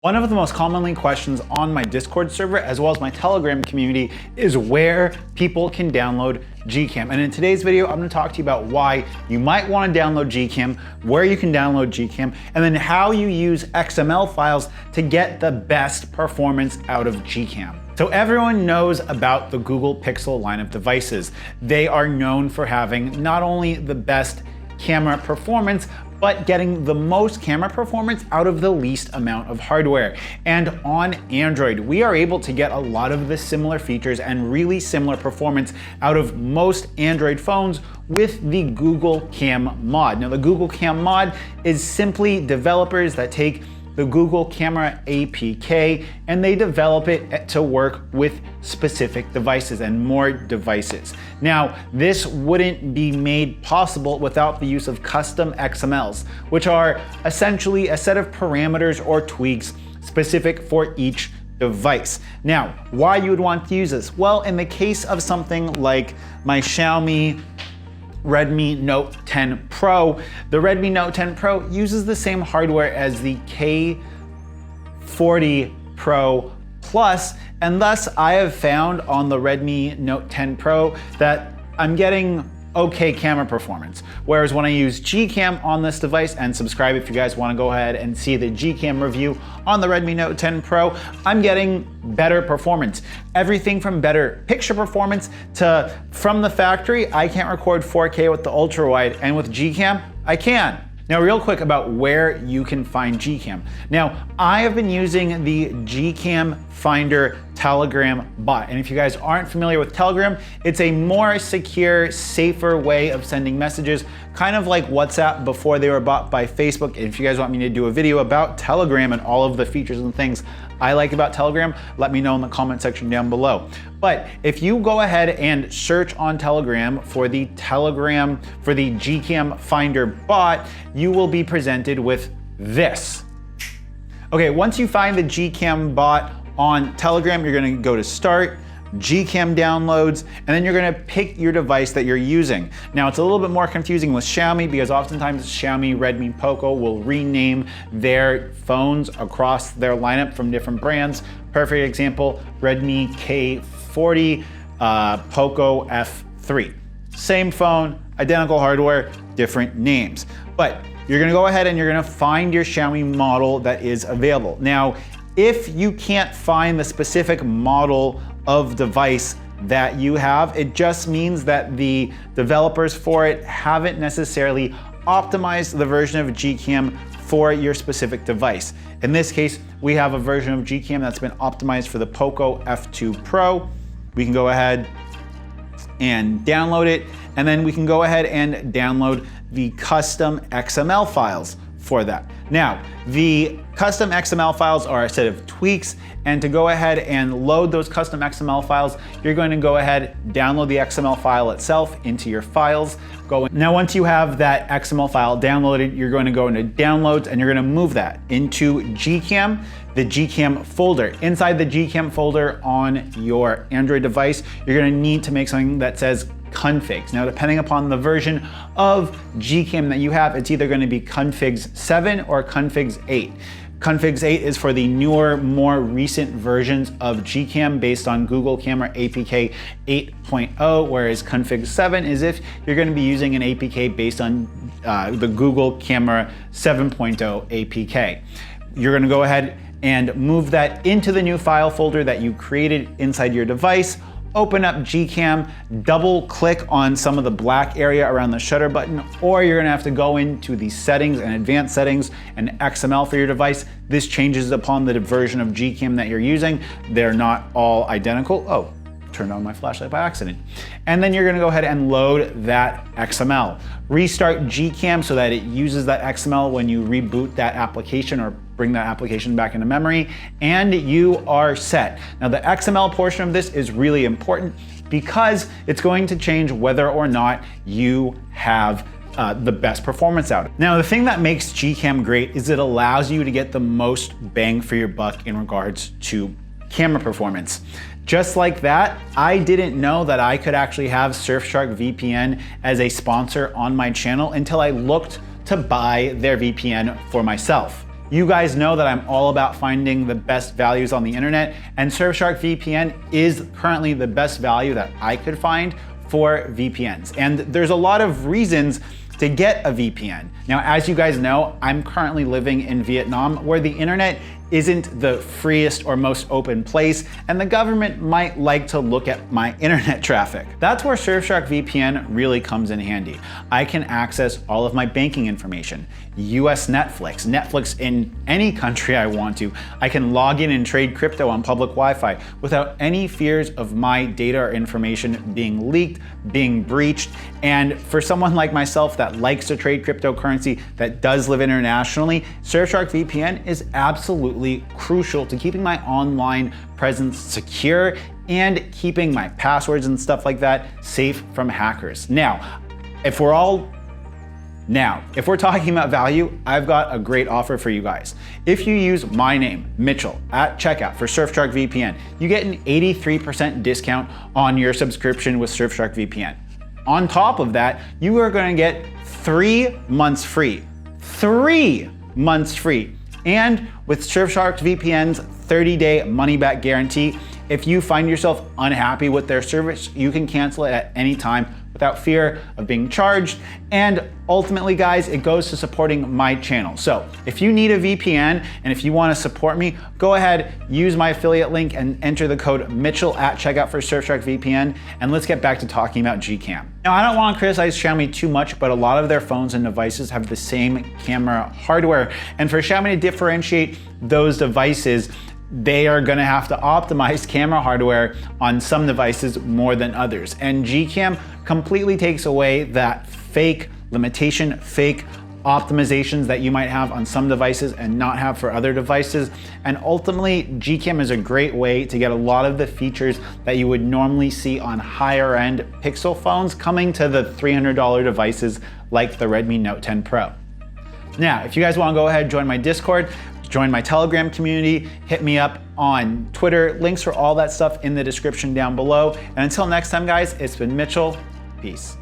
One of the most commonly questions on my Discord server as well as my Telegram community is where people can download GCam. And in today's video, I'm gonna talk to you about why you might wanna download GCam, where you can download GCam, and then how you use XML files to get the best performance out of GCam. So everyone knows about the Google Pixel line of devices. They are known for having not only the best camera performance, but getting the most camera performance out of the least amount of hardware. And on Android, we are able to get a lot of the similar features and really similar performance out of most Android phones with the Google Cam mod. Now, the Google Cam mod is simply developers that take the Google Camera APK and they develop it to work with specific devices and more devices. Now, this wouldn't be made possible without the use of custom XMLs, which are essentially a set of parameters or tweaks specific for each device. Now, why you would want to use this? Well, in the case of something like my Xiaomi Redmi Note 10 Pro. The Redmi Note 10 Pro uses the same hardware as the K40 Pro Plus, and thus I have found on the Redmi Note 10 Pro that I'm getting okay camera performance. Whereas when I use GCam on this device, and subscribe if you guys want to go ahead and see the GCam review on the Redmi Note 10 Pro, I'm getting better performance. Everything from better picture performance to from the factory, I can't record 4K with the ultra wide, and with GCam, I can. Now, real quick about where you can find GCam. Now, I have been using the GCam Finder Telegram bot. And if you guys aren't familiar with Telegram, it's a more secure, safer way of sending messages, kind of like WhatsApp before they were bought by Facebook. And if you guys want me to do a video about Telegram and all of the features and things I like about Telegram, let me know in the comment section down below. But if you go ahead and search on Telegram for the GCam Finder bot, you will be presented with this. Okay, once you find the GCam bot on Telegram, you're gonna go to Start, GCam Downloads, and then you're gonna pick your device that you're using. Now, it's a little bit more confusing with Xiaomi because oftentimes Xiaomi, Redmi, Poco will rename their phones across their lineup from different brands. Perfect example, Redmi K40, Poco F3. Same phone, identical hardware, different names. But you're gonna go ahead and you're gonna find your Xiaomi model that is available. Now, if you can't find the specific model of device that you have, it just means that the developers for it haven't necessarily optimized the version of GCam for your specific device. In this case, we have a version of GCam that's been optimized for the Poco F2 Pro. We can go ahead and download it, and then we can go ahead and download the custom XML files for that. Now, the custom XML files are a set of tweaks, and to go ahead and load those custom XML files, you're going to go ahead, download the XML file itself into your files. Now, once you have that XML file downloaded, you're going to go into Downloads, and you're going to move that into GCam, the GCam folder. Inside the GCam folder on your Android device, you're going to need to make something that says configs. Now, depending upon the version of GCam that you have, it's either going to be configs 7 or configs 8. Configs 8 is for the newer, more recent versions of GCam based on Google Camera APK 8.0, whereas config 7 is if you're going to be using an APK based on the Google Camera 7.0 APK. You're going to go ahead and move that into the new file folder that you created inside your device. Open up GCam, double click on some of the black area around the shutter button, or you're gonna have to go into the settings and advanced settings and XML for your device. This changes upon the version of GCam that you're using. They're not all identical. Oh, turned on my flashlight by accident. And then you're gonna go ahead and load that XML. Restart GCam so that it uses that XML when you reboot that application or bring that application back into memory, and you are set. Now, the XML portion of this is really important because it's going to change whether or not you have the best performance out. Now, the thing that makes GCam great is it allows you to get the most bang for your buck in regards to camera performance. Just like that, I didn't know that I could actually have Surfshark VPN as a sponsor on my channel until I looked to buy their VPN for myself. You guys know that I'm all about finding the best values on the internet, and Surfshark VPN is currently the best value that I could find for VPNs. And there's a lot of reasons to get a VPN. Now, as you guys know, I'm currently living in Vietnam, where the internet isn't the freest or most open place, and the government might like to look at my internet traffic. That's where Surfshark VPN really comes in handy. I can access all of my banking information, US Netflix in any country I want to. I can log in and trade crypto on public Wi-Fi without any fears of my data or information being leaked, being breached. And for someone like myself that likes to trade cryptocurrency, that does live internationally, Surfshark VPN is absolutely crucial to keeping my online presence secure and keeping my passwords and stuff like that safe from hackers. Now, if we're talking about value, I've got a great offer for you guys. If you use my name, Mitchell, at checkout for Surfshark VPN, you get an 83% discount on your subscription with Surfshark VPN. On top of that, you are going to get 3 months free. 3 months free. And with Surfshark VPN's 30-day money-back guarantee, if you find yourself unhappy with their service, you can cancel it at any time without fear of being charged. And ultimately, guys, it goes to supporting my channel. So if you need a VPN and if you want to support me, go ahead, use my affiliate link and enter the code Mitchell at checkout for Surfshark VPN. And let's get back to talking about GCam. Now, I don't want to criticize Xiaomi too much, but a lot of their phones and devices have the same camera hardware. And for Xiaomi to differentiate those devices, they are gonna have to optimize camera hardware on some devices more than others. And GCam completely takes away that fake limitation, fake optimizations that you might have on some devices and not have for other devices. And ultimately, GCam is a great way to get a lot of the features that you would normally see on higher end Pixel phones coming to the $300 devices like the Redmi Note 10 Pro. Now, if you guys wanna go ahead, join my Discord, join my Telegram community, hit me up on Twitter. Links for all that stuff in the description down below. And until next time, guys, it's been Mitchell. Peace.